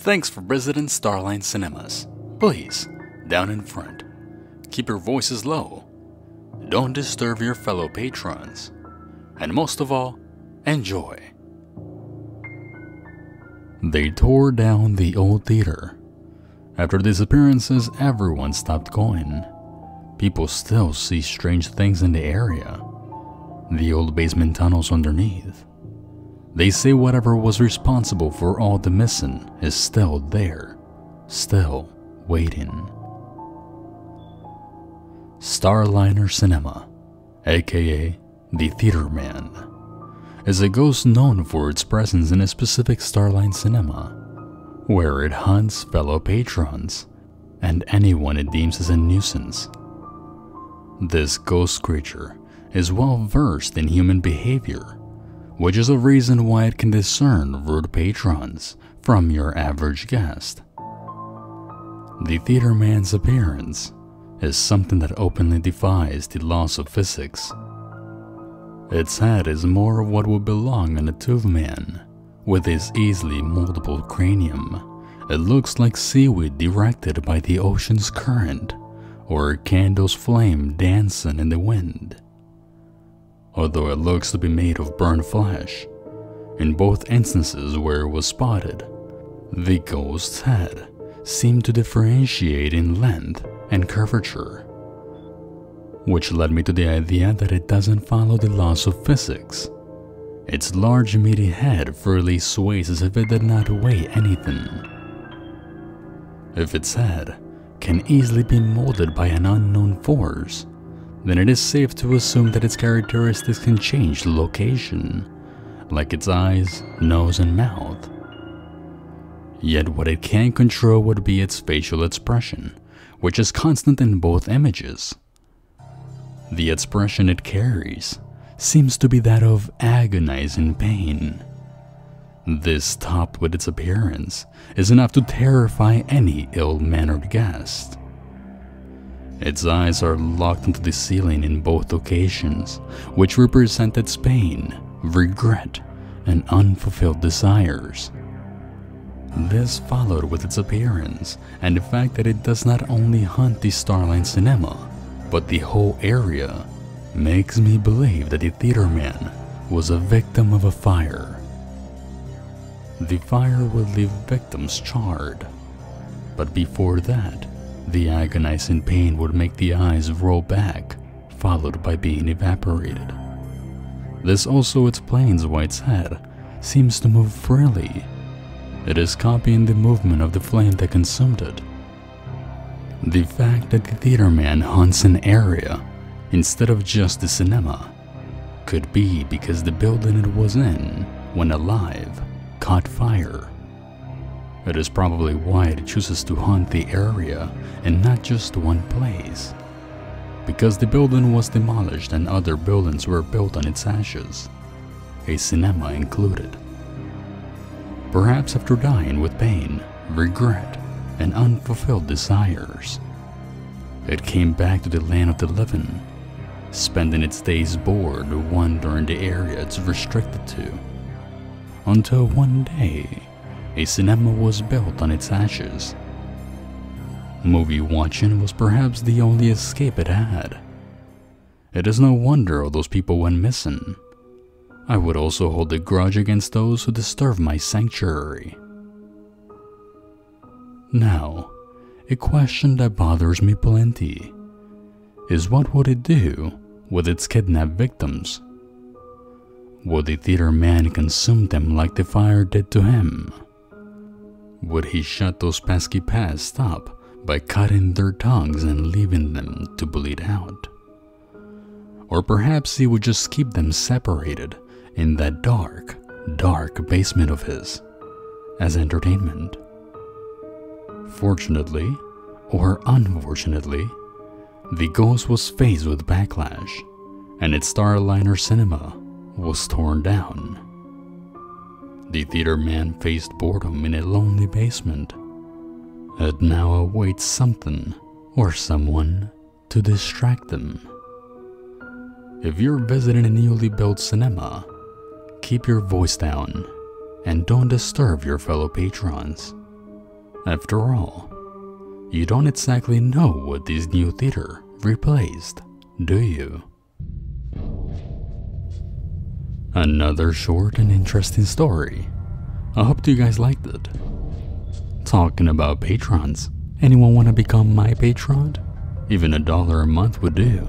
Thanks for visiting Starliner Cinemas. Please, down in front, keep your voices low. Don't disturb your fellow patrons. And most of all, enjoy. They tore down the old theater. After disappearances, everyone stopped going. People still see strange things in the area. The old basement tunnels underneath. They say whatever was responsible for all the missing is still there, still waiting. Starliner Cinema, aka the Theater Man, is a ghost known for its presence in a specific Starliner Cinema, where it hunts fellow patrons and anyone it deems as a nuisance. This ghost creature is well versed in human behavior, which is a reason why it can discern rude patrons from your average guest. The Theater Man's appearance is something that openly defies the laws of physics. Its head is more of what would belong on a tooth man. With his easily moldable cranium, it looks like seaweed directed by the ocean's current, or a candle's flame dancing in the wind. Although it looks to be made of burnt flesh, in both instances where it was spotted, the ghost's head seemed to differentiate in length and curvature, which led me to the idea that it doesn't follow the laws of physics. Its large meaty head freely sways as if it did not weigh anything. If its head can easily be molded by an unknown force, then it is safe to assume that its characteristics can change location, like its eyes, nose, and mouth. Yet what it can't control would be its facial expression, which is constant in both images. The expression it carries seems to be that of agonizing pain. This, topped with its appearance, is enough to terrify any ill-mannered guest. Its eyes are locked into the ceiling in both occasions, which represent its pain, regret, and unfulfilled desires. This, followed with its appearance and the fact that it does not only hunt the Starliner Cinema, but the whole area, makes me believe that the Theater Man was a victim of a fire. The fire would leave victims charred, but before that, the agonizing pain would make the eyes roll back, followed by being evaporated. This also explains why its head seems to move freely. It is copying the movement of the flame that consumed it. The fact that the Theater Man hunts an area instead of just the cinema could be because the building it was in, when alive, caught fire. It is probably why it chooses to hunt the area and not just one place, because the building was demolished and other buildings were built on its ashes, a cinema included. Perhaps after dying with pain, regret, and unfulfilled desires, it came back to the land of the living, spending its days bored wandering the area it's restricted to, until one day, a cinema was built on its ashes. Movie watching was perhaps the only escape it had. It is no wonder all those people went missing. I would also hold a grudge against those who disturbed my sanctuary. Now, a question that bothers me plenty is, what would it do with its kidnapped victims? Would the Theater Man consume them like the fire did to him? Would he shut those pesky pests up by cutting their tongues and leaving them to bleed out? Or perhaps he would just keep them separated in that dark, dark basement of his as entertainment. Fortunately, or unfortunately, the ghost was faced with backlash, and its Starliner Cinema was torn down. The Theater Man faced boredom in a lonely basement. It now awaits something or someone to distract them. If you're visiting a newly built cinema, keep your voice down and don't disturb your fellow patrons. After all, you don't exactly know what this new theater replaced, do you? Another short and interesting story. I hope you guys liked it. Talking about patrons, anyone want to become my patron? Even $1 a month would do.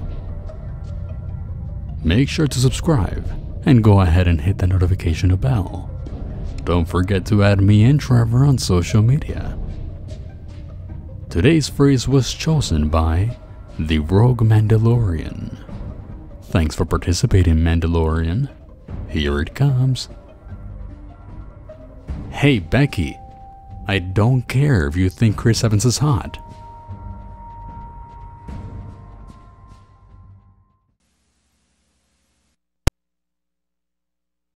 Make sure to subscribe and go ahead and hit the notification bell. Don't forget to add me and Trevor on social media. Today's phrase was chosen by the Rogue Mandalorian. Thanks for participating, Mandalorian. Here it comes. Hey Becky, I don't care if you think Chris Evans is hot.